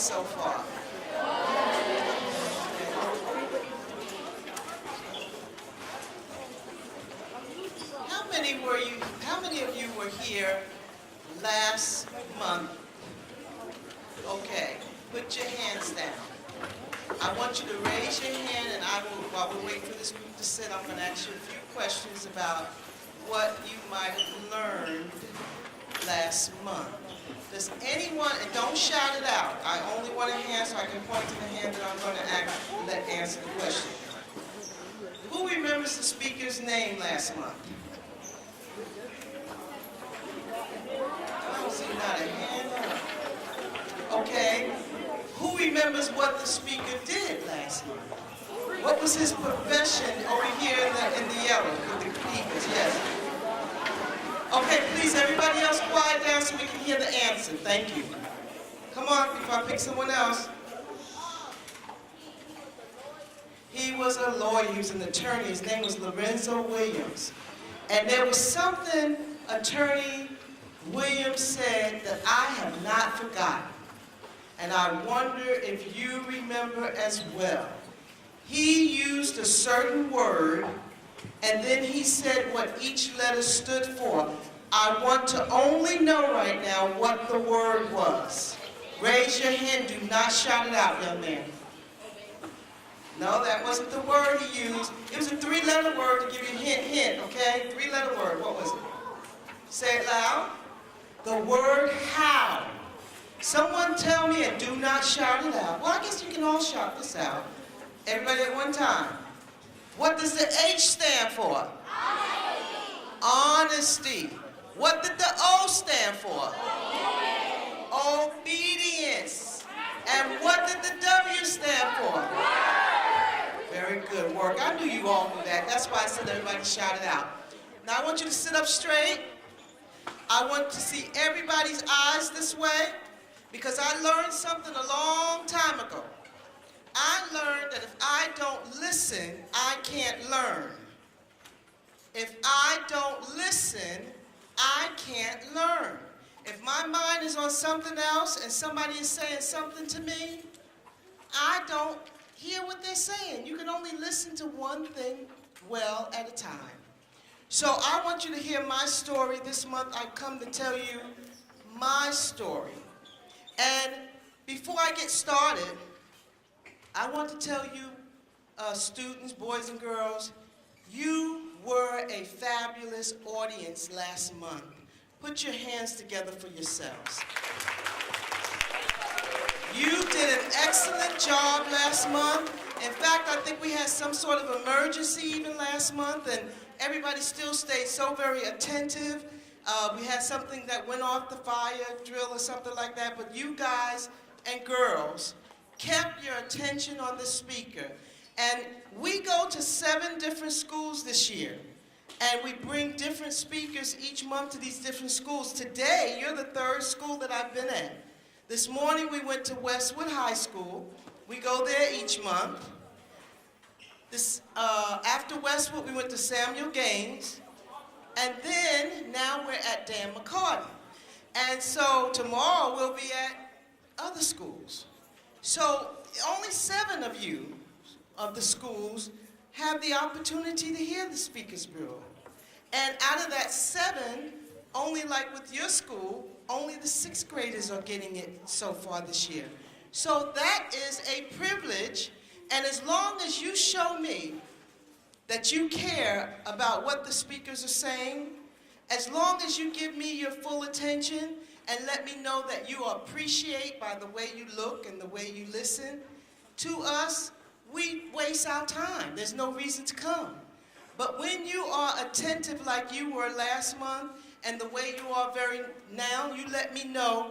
so far? How many of you were here last month? Okay, put your hands down. I want you to raise your hand, and I will, while we're waiting for this group to sit, I'm going to ask you a few questions about what you might have learned last month. Does anyone, and don't shout it out, I only want a hand so I can point to the hand that I'm going to let answer the question. Who remembers the speaker's name last month? I don't see not a hand up. Okay. Who remembers what the speaker did last month? What was his profession over here in the yellow with the speakers? Yes. Okay, please, everybody else quiet down so we can hear the answer. Thank you. Come on, before I pick someone else. He was a lawyer, he was an attorney. His name was Lorenzo Williams. And there was something Attorney Williams said that I have not forgotten. And I wonder if you remember as well. He used a certain word, and then he said what each letter stood for. I want to only know right now what the word was. Raise your hand, do not shout it out, young man. No, that wasn't the word he used. It was a three-letter word to give you a hint, okay? Three-letter word, what was it? Say it loud. The word how. Someone tell me and do not shout it out. Well, I guess you can all shout this out. Everybody at one time. What does the H stand for? Honesty. What did the O stand for? Obedience. And what did the W stand for? Very good work. I knew you all knew that. That's why I said everybody shout it out. Now I want you to sit up straight. I want to see everybody's eyes this way because I learned something a long time ago. I learned that if I don't listen, I can't learn. If I don't listen, I can't learn. If my mind is on something else and somebody is saying something to me, I don't hear what they're saying. You can only listen to one thing well at a time. So I want you to hear my story. This month I've come to tell you my story. And before I get started, I want to tell you, students, boys and girls, you were a fabulous audience last month. Put your hands together for yourselves. You did an excellent job last month. In fact, I think we had some sort of emergency even last month, and everybody still stayed so very attentive. We had something that went off the fire drill or something like that, but you guys and girls kept your attention on the speaker. And we go to 7 different schools this year, and we bring different speakers each month to these different schools. Today, you're the 3rd school that I've been at. This morning, we went to Westwood High School. We go there each month. After Westwood, we went to Samuel Gaines. And then, now we're at Dan McCarty. And so tomorrow, we'll be at other schools. So only 7 of you, of the schools, have the opportunity to hear the Speakers Bureau. And out of that 7, only like with your school, only the 6th graders are getting it so far this year. So that is a privilege, and as long as you show me that you care about what the speakers are saying, as long as you give me your full attention and let me know that you appreciate by the way you look and the way you listen to us, we waste our time. There's no reason to come. But when you are attentive like you were last month and the way you are now, you let me know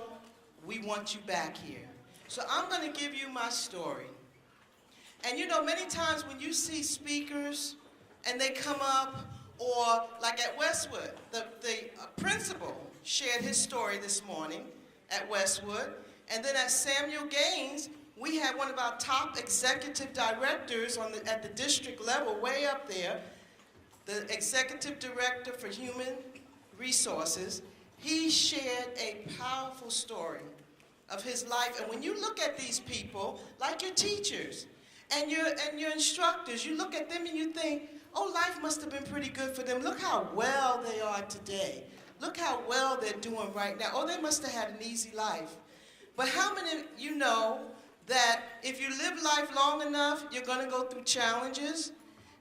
we want you back here. So I'm going to give you my story. And you know, many times when you see speakers and they come up, or like at Westwood, the principal shared his story this morning at Westwood. And then at Samuel Gaines, we had one of our top executive directors at the district level, way up there, the executive director for human resources. He shared a powerful story of his life. And when you look at these people, like your teachers and your instructors, you look at them and you think, oh, life must have been pretty good for them. Look how well they are today. Look how well they're doing right now. Oh, they must have had an easy life. But how many of you know that if you live life long enough, you're going to go through challenges?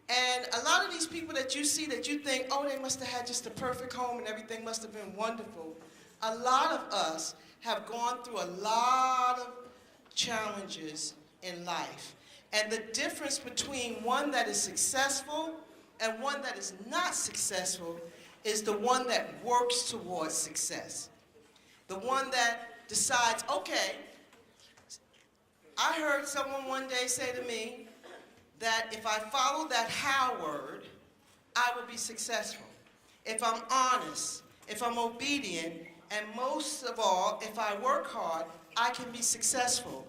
And a lot of these people that you see that you think, oh, they must have had just a perfect home and everything must have been wonderful. A lot of us have gone through a lot of challenges in life. And the difference between one that is successful and one that is not successful is the one that works towards success. The one that decides, okay, I heard someone one day say to me that if I follow that how word, I will be successful. If I'm honest, if I'm obedient, and most of all, if I work hard, I can be successful.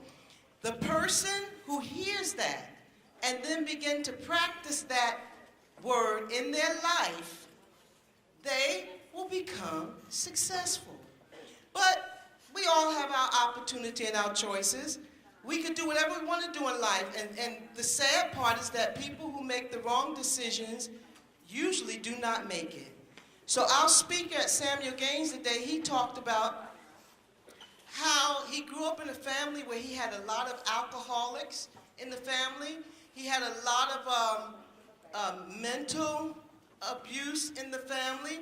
The person who hears that and then begin to practice that word in their life, they will become successful. But we all have our opportunity and our choices. We can do whatever we want to do in life. And the sad part is that people who make the wrong decisions usually do not make it. So our speaker at Samuel Gaines today, he talked about how he grew up in a family where he had a lot of alcoholics in the family. He had a lot of mental abuse in the family.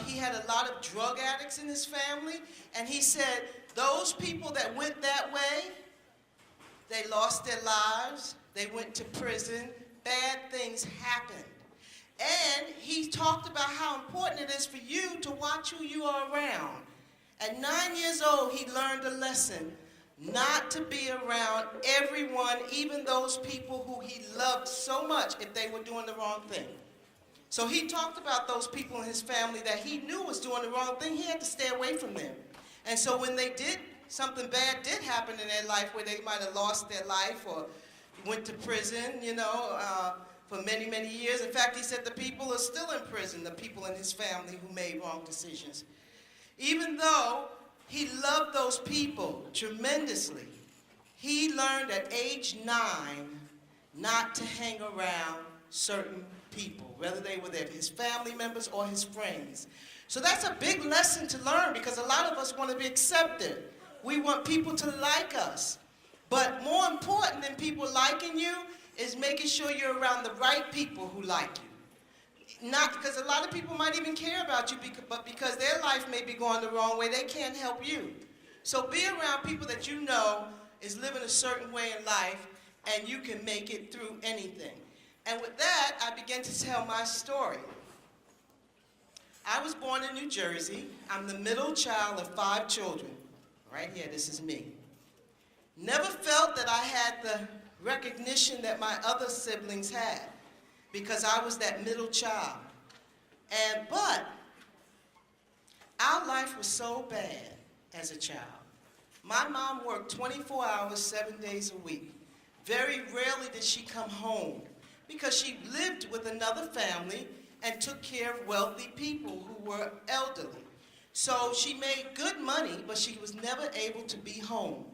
He had a lot of drug addicts in his family. And he said those people that went that way, they lost their lives, they went to prison, bad things happened. And he talked about how important it is for you to watch who you are around. At 9 years old, he learned a lesson not to be around everyone, even those people who he loved so much if they were doing the wrong thing. So he talked about those people in his family that he knew was doing the wrong thing. He had to stay away from them. And so when they did, something bad did happen in their life where they might have lost their life or went to prison, for many, many years. In fact, he said the people are still in prison, the people in his family who made wrong decisions. Even though he loved those people tremendously, he learned at age 9 not to hang around certain people, whether they were his family members or his friends. So that's a big lesson to learn because a lot of us want to be accepted. We want people to like us. But more important than people liking you is making sure you're around the right people who like you. Not because a lot of people might even care about you, but because their life may be going the wrong way, they can't help you. So be around people that you know is living a certain way in life, and you can make it through anything. And with that, I begin to tell my story. I was born in New Jersey. I'm the middle child of 5 children. Right here, this is me. Never felt that I had the recognition that my other siblings had because I was that middle child. But our life was so bad as a child. My mom worked 24 hours, 7 days a week. Very rarely did she come home because she lived with another family and took care of wealthy people who were elderly. So she made good money, but she was never able to be home.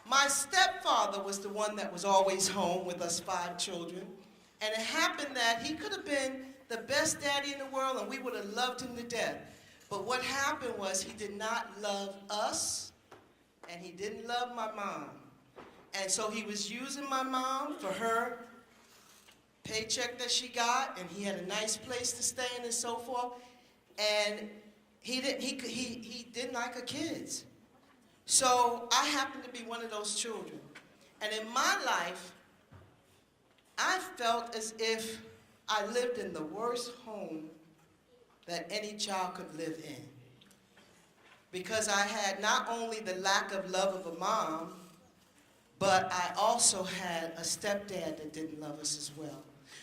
My stepfather was the one that was always home with us 5 children. And it happened that he could have been the best daddy in the world and we would have loved him to death. But what happened was he did not love us and he didn't love my mom. And so he was using my mom for her paycheck that she got, and he had a nice place to stay in and so forth. And he didn't like her kids. So I happened to be one of those children. And in my life, I felt as if I lived in the worst home that any child could live in. Because I had not only the lack of love of a mom, but I also had a stepdad that didn't love us as well.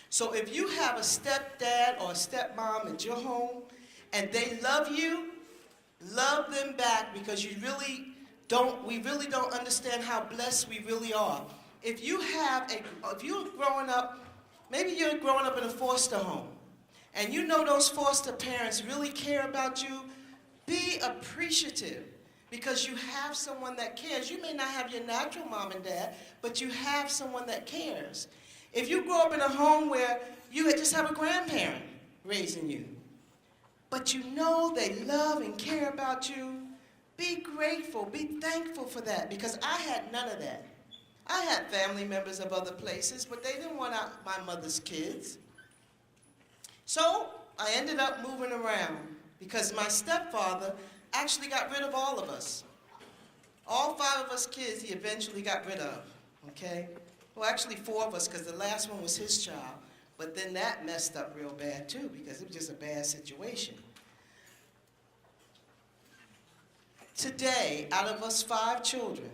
So if you have a stepdad or a stepmom at your home and they love you, love them back because we really don't understand how blessed we really are. If you're growing up, maybe you're growing up in a foster home, and you know those foster parents really care about you, be appreciative. because you have someone that cares. You may not have your natural mom and dad, but you have someone that cares. If you grow up in a home where you just have a grandparent raising you, but you know they love and care about you, be grateful, be thankful for that, because I had none of that. I had family members of other places, but they didn't want out my mother's kids. So I ended up moving around because my stepfather actually got rid of all of us. All 5 of us kids he eventually got rid of, okay? Well, actually 4 of us, because the last one was his child. But then that messed up real bad too, because it was just a bad situation. Today, out of us 5 children,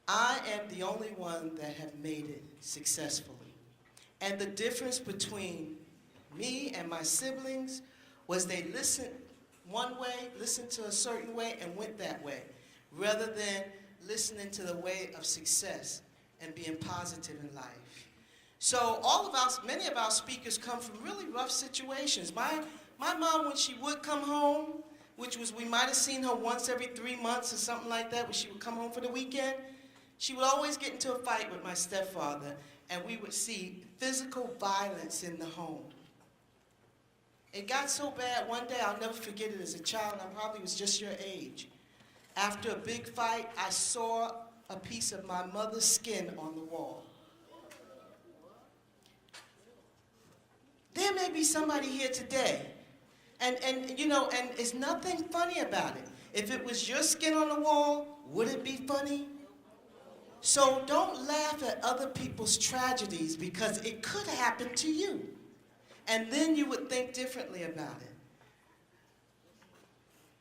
I am the only one that have made it successfully. And the difference between me and my siblings was they listened one way, listened to a certain way, and went that way, rather than listening to the way of success and being positive in life. So many of our speakers come from really rough situations. My mom, when she would come home, which was, we might have seen her once every 3 months or something like that, when she would come home for the weekend, she would always get into a fight with my stepfather, and we would see physical violence in the home. It got so bad one day, I'll never forget it, as a child, I probably was just your age. After a big fight, I saw a piece of my mother's skin on the wall. There may be somebody here today, and it's nothing funny about it. If it was your skin on the wall, would it be funny? So don't laugh at other people's tragedies, because it could happen to you. And then you would think differently about it.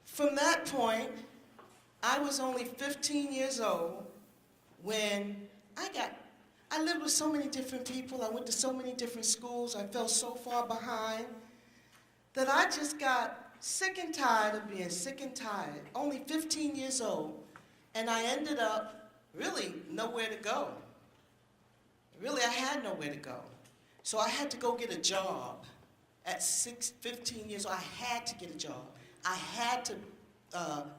From that point, I was only 15 years old when I lived with so many different people. I went to so many different schools. I felt so far behind that I just got sick and tired of being sick and tired. Only 15 years old, and I ended up really nowhere to go. Really, I had nowhere to go. So I had to go get a job. At 15 years old, I had to get a job. I had to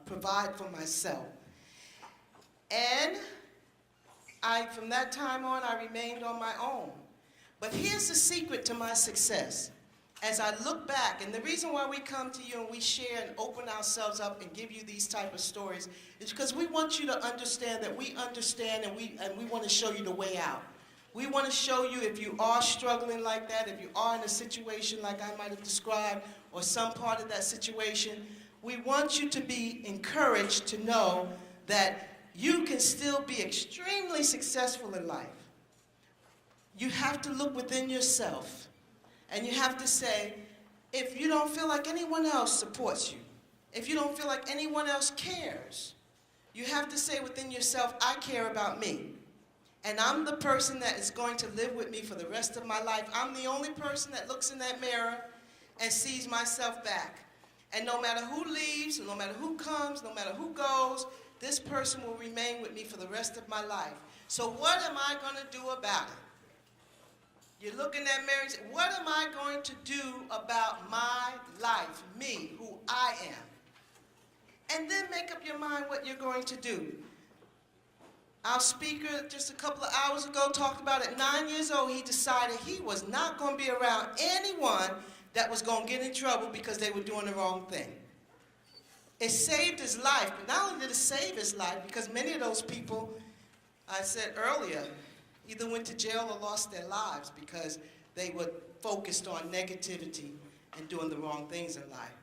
provide for myself. And from that time on, I remained on my own. But here's the secret to my success. As I look back, and the reason why we come to you and we share and open ourselves up and give you these type of stories is because we want you to understand that we understand, and we want to show you the way out. We want to show you, if you are struggling like that, if you are in a situation like I might have described, or some part of that situation, we want you to be encouraged to know that you can still be extremely successful in life. You have to look within yourself, and you have to say, if you don't feel like anyone else supports you, if you don't feel like anyone else cares, you have to say within yourself, I care about me. And I'm the person that is going to live with me for the rest of my life. I'm the only person that looks in that mirror and sees myself back. And no matter who leaves, no matter who comes, no matter who goes, this person will remain with me for the rest of my life. So what am I going to do about it? You look in that mirror and say, what am I going to do about my life, me, who I am? And then make up your mind what you're going to do. Our speaker just a couple of hours ago talked about at 9 years old, he decided he was not going to be around anyone that was going to get in trouble because they were doing the wrong thing. It saved his life, but not only did it save his life, because many of those people, I said earlier, either went to jail or lost their lives because they were focused on negativity and doing the wrong things in life.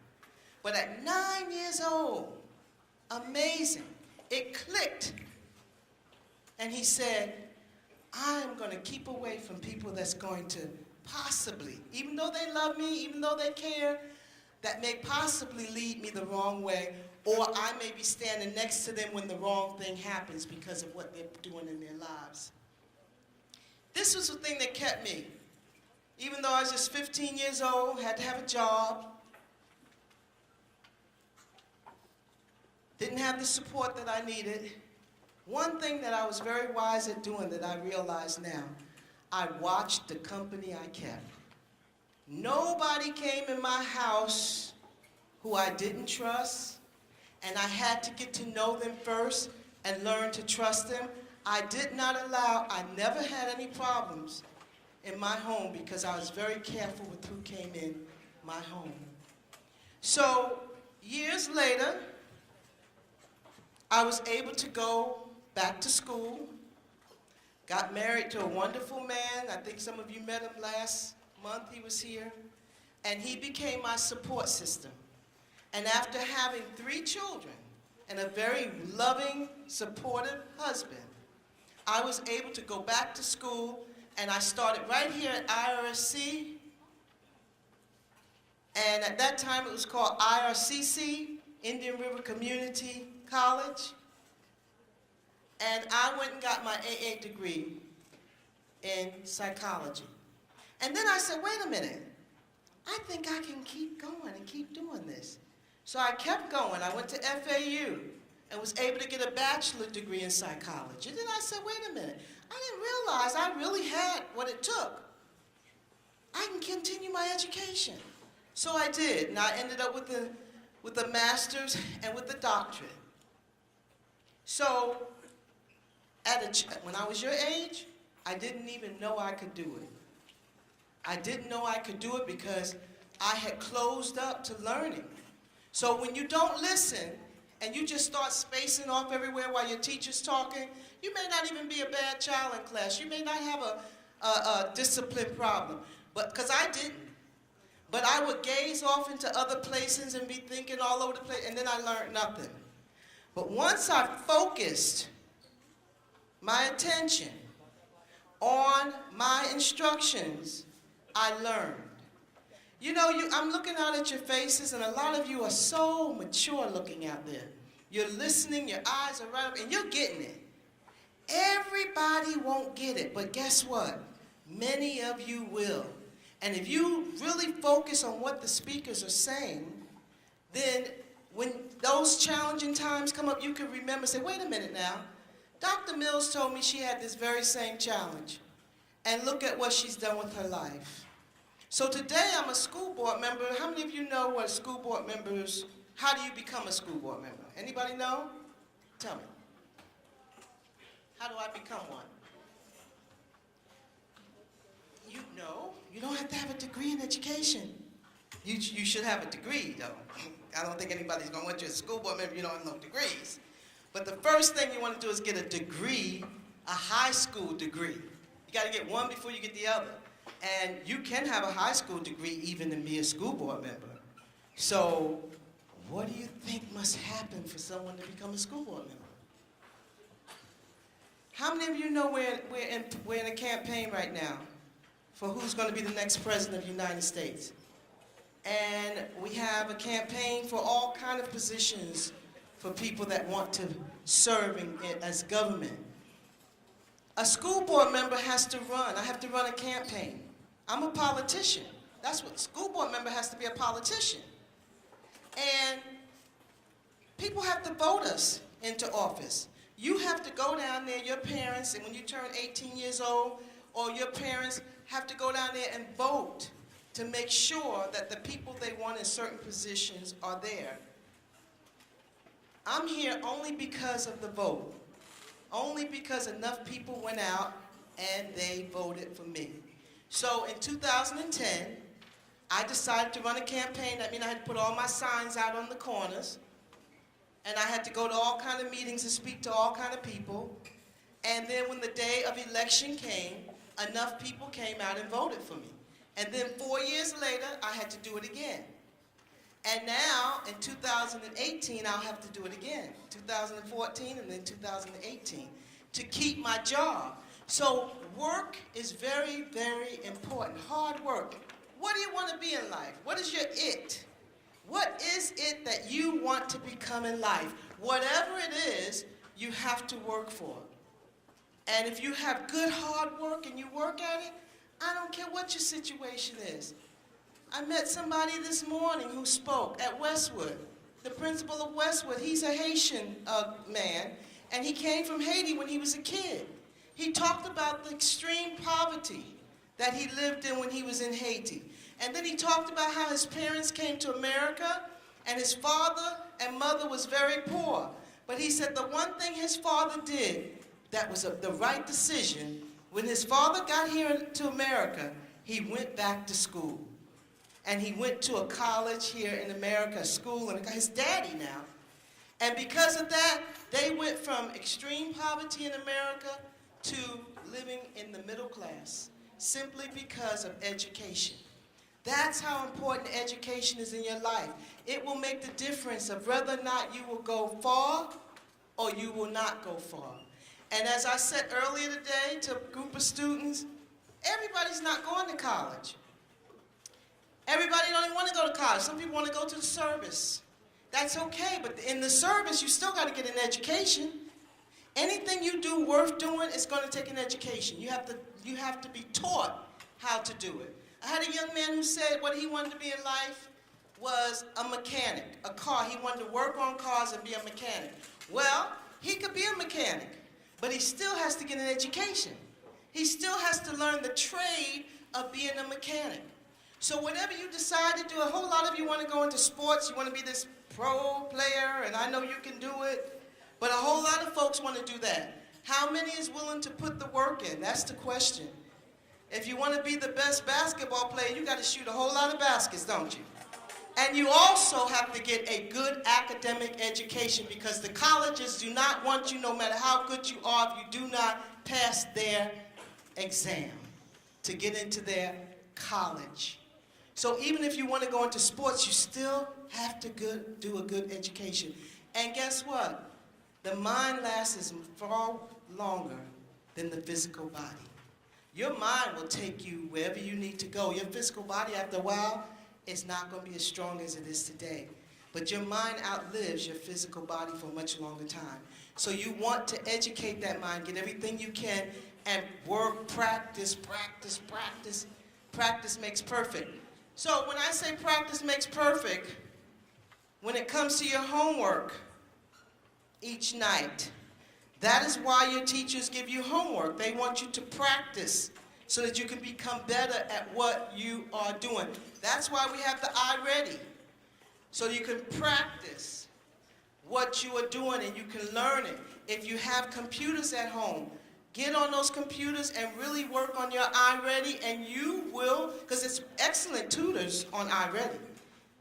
But at 9 years old, amazing, it clicked. And he said, I'm going to keep away from people that's going to possibly, even though they love me, even though they care, that may possibly lead me the wrong way, or I may be standing next to them when the wrong thing happens because of what they're doing in their lives. This was the thing that kept me. Even though I was just 15 years old, had to have a job, didn't have the support that I needed. One thing that I was very wise at doing that I realize now, I watched the company I kept. Nobody came in my house who I didn't trust, and I had to get to know them first and learn to trust them. I never had any problems in my home because I was very careful with who came in my home. So years later, I was able to go back to school, got married to a wonderful man. I think some of you met him last month, he was here. And he became my support system. And after having 3 children and a very loving, supportive husband, I was able to go back to school, and I started right here at IRSC. And at that time, it was called IRCC, Indian River Community College. And I went and got my AA degree in psychology. And then I said, wait a minute, I think I can keep going and keep doing this. So I kept going. I went to FAU and was able to get a bachelor's degree in psychology. Then I said, wait a minute, I didn't realize I really had what it took. I can continue my education. So I did, and I ended up with a master's and with a doctorate. So when I was your age, I didn't even know I could do it. I didn't know I could do it because I had closed up to learning. So when you don't listen and you just start spacing off everywhere while your teacher's talking, you may not even be a bad child in class. You may not have a discipline problem, because I didn't. But I would gaze off into other places and be thinking all over the place, and then I learned nothing. But once I focused my attention on my instructions, I learned. You know, I'm looking out at your faces, and a lot of you are so mature looking out there. You're listening, your eyes are right up, and you're getting it. Everybody won't get it, but guess what? Many of you will. And if you really focus on what the speakers are saying, then when those challenging times come up, you can remember, say, wait a minute now. Dr. Mills told me she had this very same challenge. And look at what she's done with her life. So today I'm a school board member. How many of you know what school board members, how do you become a school board member? Anybody know? Tell me. How do I become one? You know, you don't have to have a degree in education. You should have a degree, though. I don't think anybody's going to want you as a school board member if you don't have no degrees. But the first thing you want to do is get a degree, a high school degree. You got to get one before you get the other. And you can have a high school degree even and be a school board member. So what do you think must happen for someone to become a school board member? How many of you know we're in a campaign right now for who's going to be the next president of the United States? And we have a campaign for all kind of positions for people that want to serve as government. A school board member has to run. I have to run a campaign. I'm a politician. That's what school board member has to be, a politician. And people have to vote us into office. You have to go down there, your parents, and when you turn 18 years old, or your parents have to go down there and vote to make sure that the people they want in certain positions are there. I'm here only because of the vote. Only because enough people went out and they voted for me. So in 2010, I decided to run a campaign. That means I had to put all my signs out on the corners. And I had to go to all kind of meetings and speak to all kind of people. And then when the day of election came, enough people came out and voted for me. And then 4 years later, I had to do it again. And now, in 2018, I'll have to do it again. 2014 and then 2018, to keep my job. So work is very, very important. Hard work. What do you want to be in life? What is your it? What is it that you want to become in life? Whatever it is, you have to work for. And if you have good hard work and you work at it, I don't care what your situation is. I met somebody this morning who spoke at Westwood, the principal of Westwood. He's a Haitian man, and he came from Haiti when he was a kid. He talked about the extreme poverty that he lived in when he was in Haiti. And then he talked about how his parents came to America, and his father and mother was very poor. But he said the one thing his father did that was the right decision, when his father got here to America, he went back to school. And he went to a college here in America, a school, and his daddy now. And because of that, they went from extreme poverty in America to living in the middle class, simply because of education. That's how important education is in your life. It will make the difference of whether or not you will go far or you will not go far. And as I said earlier today to a group of students, everybody's not going to college. Everybody don't even want to go to college. Some people want to go to the service. That's okay, but in the service, you still got to get an education. Anything you do worth doing is going to take an education. You have to be taught how to do it. I had a young man who said what he wanted to be in life was a mechanic, a car. He wanted to work on cars and be a mechanic. Well, he could be a mechanic, but he still has to get an education. He still has to learn the trade of being a mechanic. So whatever you decide to do, a whole lot of you want to go into sports, you want to be this pro player, and I know you can do it, but a whole lot of folks want to do that. How many is willing to put the work in? That's the question. If you want to be the best basketball player, you got to shoot a whole lot of baskets, don't you? And you also have to get a good academic education, because the colleges do not want you, no matter how good you are, if you do not pass their exam to get into their college. So even if you want to go into sports, you still have to do a good education. And guess what? The mind lasts far longer than the physical body. Your mind will take you wherever you need to go. Your physical body, after a while, is not going to be as strong as it is today. But your mind outlives your physical body for a much longer time. So you want to educate that mind, get everything you can, and work, practice, practice, practice. Practice makes perfect. So when I say practice makes perfect, when it comes to your homework each night, that is why your teachers give you homework. They want you to practice so that you can become better at what you are doing. That's why we have the iReady, so you can practice what you are doing and you can learn it. If you have computers at home, get on those computers and really work on your iReady, and you will, because it's excellent tutors on iReady.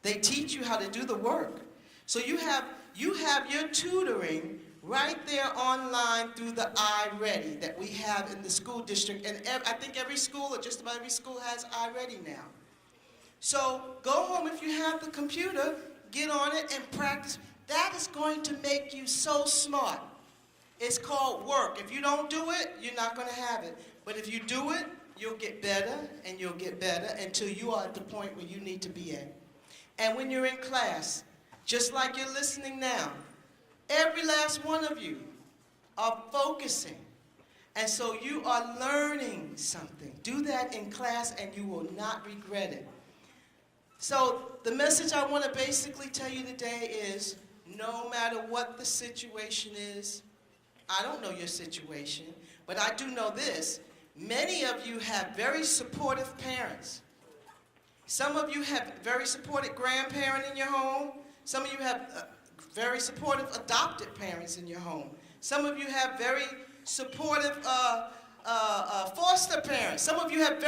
They teach you how to do the work. So you have your tutoring right there online through the iReady that we have in the school district. And I think every school, or just about every school, has iReady now. So go home if you have the computer, get on it and practice. That is going to make you so smart. It's called work. If you don't do it, you're not going to have it. But if you do it, you'll get better and you'll get better until you are at the point where you need to be at. And when you're in class, just like you're listening now, every last one of you are focusing. And so you are learning something. Do that in class and you will not regret it. So the message I want to basically tell you today is, no matter what the situation is, I don't know your situation, but I do know this. Many of you have very supportive parents. Some of you have very supportive grandparent in your home. Some of you have very supportive adopted parents in your home. Some of you have very supportive foster parents. Some of you have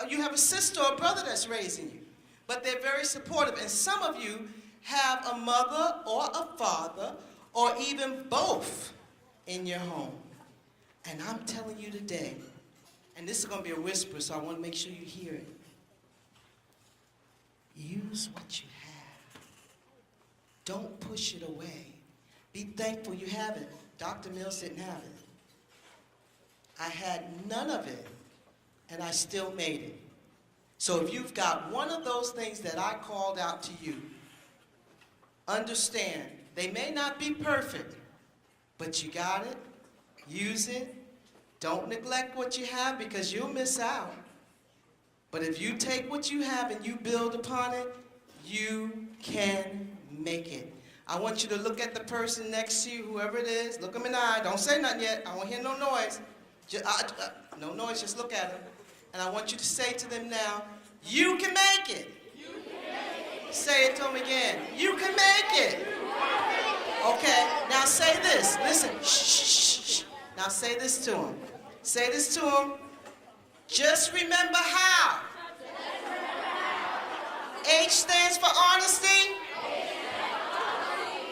you have a sister or brother that's raising you, but they're very supportive. And some of you have a mother or a father or even both in your home. And I'm telling you today, and this is going to be a whisper, so I want to make sure you hear it. Use what you have. Don't push it away. Be thankful you have it. Dr. Mills didn't have it. I had none of it, and I still made it. So if you've got one of those things that I called out to you, understand, they may not be perfect, but you got it. Use it. Don't neglect what you have, because you'll miss out. But if you take what you have and you build upon it, you can make it. I want you to look at the person next to you, whoever it is. Look them in the eye. Don't say nothing yet. I won't hear no noise. No noise, just look at them. And I want you to say to them now, you can make it. You can make it. Say it to him again. You can make it. Okay, now say this. Listen. Shh, shh, shh, shh. Now say this to him. Say this to him. Just remember how. H stands for honesty.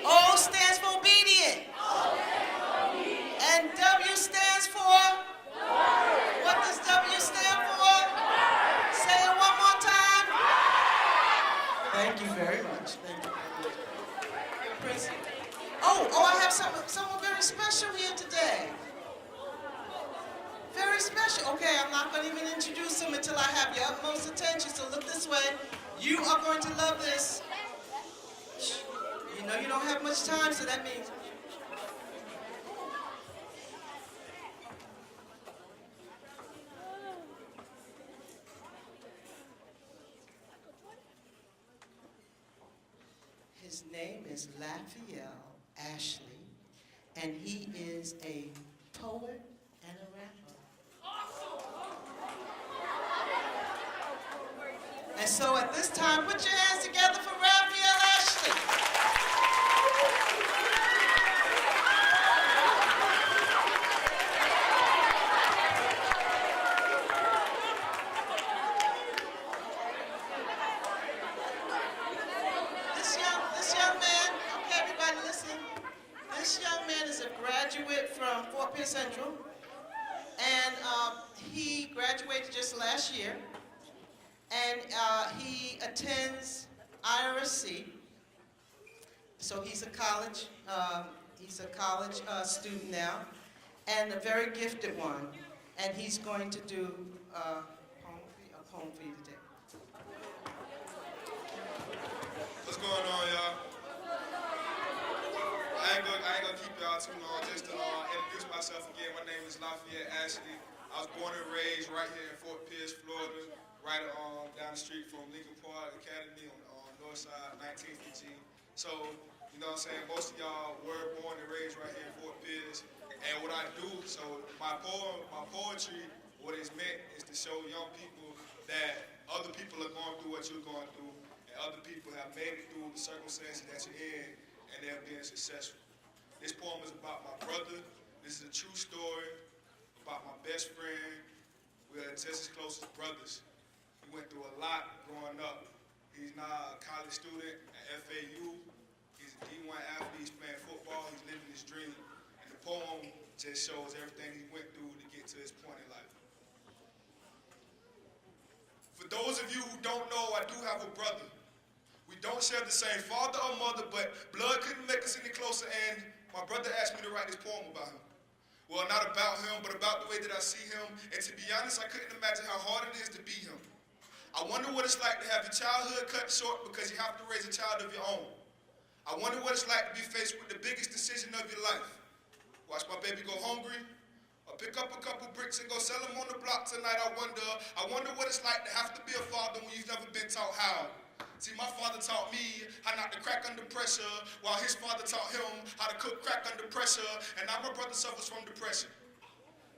O stands for obedient. And W stands for? What does W stand for? Say it one more time. Thank you very much. Thank you. Oh, I have someone very special here today. Very special. Okay, I'm not going to even introduce him until I have your utmost attention, so look this way. You are going to love this. You know you don't have much time, so that means... His name is Raphael Ashley, and he is a poet and a rapper. And so at this time, put your hands together for Raphael Ashley. This young man, okay, everybody listen. This young man is a graduate from Fort Pierce Central, and he graduated just last year. And he attends IRSC, so he's a college student now, and a very gifted one. And he's going to do a poem for you today. What's going on, y'all? I ain't gonna keep y'all too long. Just to introduce myself again. My name is Lafayette Ashley. I was born and raised right here in Fort Pierce, Florida. Right down the street from Lincoln Park Academy on north side, 19th and G. So, you know what I'm saying, most of y'all were born and raised right here in Fort Pierce. And what I do, so my poetry, what it's meant is to show young people that other people are going through what you're going through, and other people have made it through the circumstances that you're in, and they're being successful. This poem is about my brother. This is a true story about my best friend. We're just as close as brothers. He went through a lot growing up. He's now a college student at FAU. He's a D1 athlete. He's playing football. He's living his dream. And the poem just shows everything he went through to get to this point in life. For those of you who don't know, I do have a brother. We don't share the same father or mother, but blood couldn't make us any closer, and my brother asked me to write this poem about him. Well, not about him, but about the way that I see him. And to be honest, I couldn't imagine how hard it is to be him. I wonder what it's like to have your childhood cut short because you have to raise a child of your own. I wonder what it's like to be faced with the biggest decision of your life. Watch my baby go hungry, or pick up a couple bricks and go sell them on the block tonight. I wonder what it's like to have to be a father when you've never been taught how. See, my father taught me how not to crack under pressure, while his father taught him how to cook crack under pressure, and now my brother suffers from depression.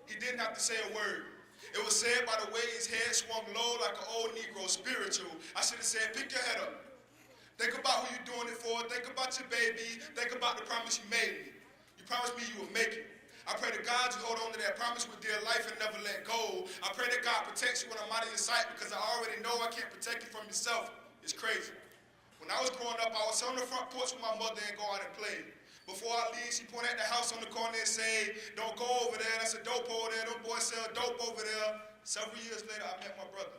He didn't have to say a word. It was said by the way his head swung low like an old Negro, spiritual. I should have said, pick your head up. Think about who you're doing it for. Think about your baby. Think about the promise you made me. You promised me you would make it. I pray to God you hold on to that promise with dear life and never let go. I pray that God protects you when I'm out of your sight because I already know I can't protect you from yourself. It's crazy. When I was growing up, I was on the front porch with my mother and go out and play. Before I leave, she pointed at the house on the corner and said, don't go over there, that's a dope over there, them boys sell dope over there. Several years later, I met my brother.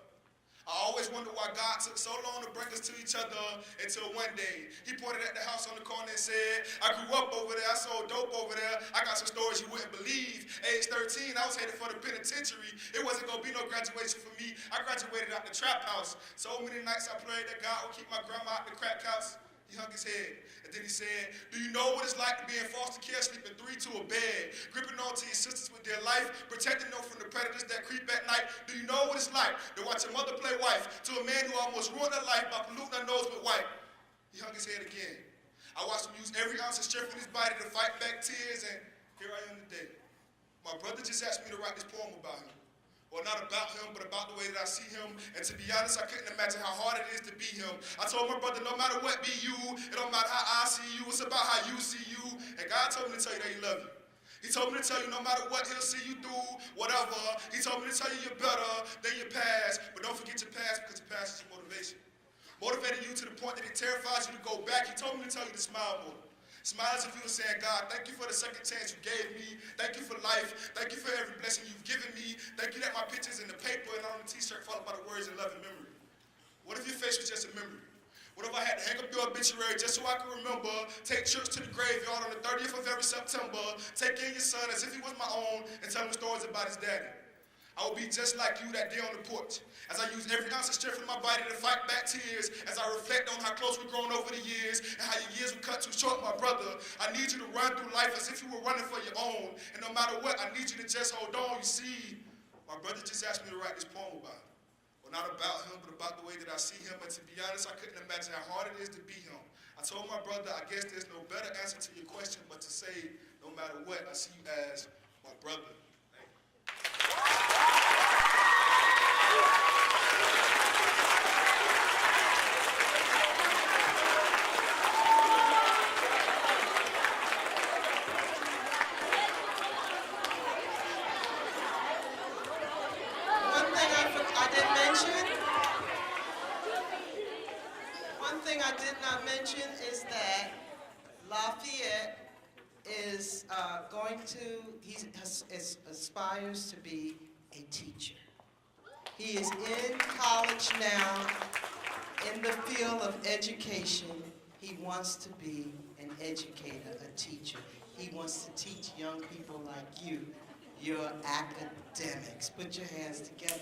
I always wondered why God took so long to bring us to each other until one day. He pointed at the house on the corner and said, I grew up over there, I sold dope over there, I got some stories you wouldn't believe. Age 13, I was headed for the penitentiary. It wasn't gonna be no graduation for me. I graduated out the trap house. So many nights I prayed that God would keep my grandma out the crack house. He hung his head, and then he said, do you know what it's like to be in foster care, sleeping 3 to a bed, gripping on to your sisters with their life, protecting them from the predators that creep at night? Do you know what it's like to watch a mother play wife to a man who almost ruined her life by polluting her nose with white? He hung his head again. I watched him use every ounce of strength in his body to fight back tears, and here I am today. My brother just asked me to write this poem about him. Well, not about him, but about the way that I see him. And to be honest, I couldn't imagine how hard it is to be him. I told my brother, no matter what be you, it don't matter how I see you, it's about how you see you. And God told me to tell you that he loves you. He told me to tell you no matter what, he'll see you through, whatever. He told me to tell you you're better than your past, but don't forget your past because your past is your motivation. Motivated you to the point that it terrifies you to go back. He told me to tell you to smile more. Smile as if you were saying, God, thank you for the second chance you gave me. Thank you for life. Thank you for every blessing you've given me. Thank you that my picture's in the paper and on the t-shirt followed by the words in love and memory. What if your face was just a memory? What if I had to hang up your obituary just so I could remember, take trips to the graveyard on the 30th of every September, take in your son as if he was my own, and tell him stories about his daddy? I will be just like you that day on the porch, as I use every ounce of strength in my body to fight back tears, as I reflect on how close we've grown over the years, and how your years were cut too short, my brother. I need you to run through life as if you were running for your own, and no matter what, I need you to just hold on. You see, my brother just asked me to write this poem about him. Well, not about him, but about the way that I see him, and to be honest, I couldn't imagine how hard it is to be him. I told my brother, I guess there's no better answer to your question but to say, no matter what, I see you as my brother. One thing I did not mention is that Lafayette is aspires to be a teacher. He is in college now, in the field of education. He wants to be an educator, a teacher. He wants to teach young people like you your academics. Put your hands together.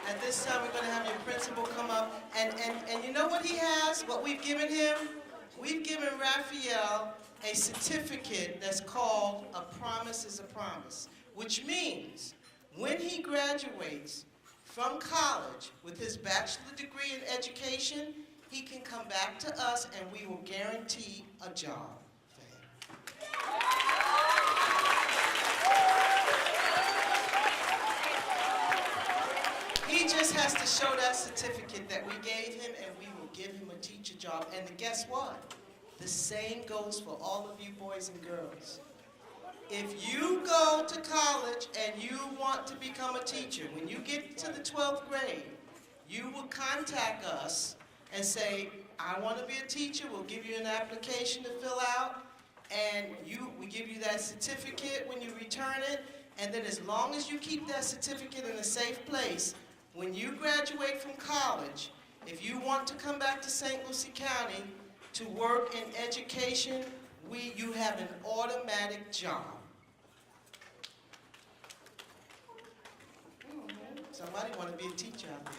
At this time, we're going to have your principal come up. And you know what he has? What we've given him? We've given Raphael a certificate that's called A Promise is a Promise, which means when he graduates from college with his bachelor degree in education, he can come back to us and we will guarantee a job for him. He just has to show that certificate that we gave him and we will give him a teacher job. And guess what? The same goes for all of you boys and girls. If you go to college and you want to become a teacher, when you get to the 12th grade, you will contact us and say, I want to be a teacher. We'll give you an application to fill out, and we give you that certificate when you return it, and then as long as you keep that certificate in a safe place, when you graduate from college, if you want to come back to St. Lucie County to work in education, you have an automatic job. Somebody want to be a teacher out there.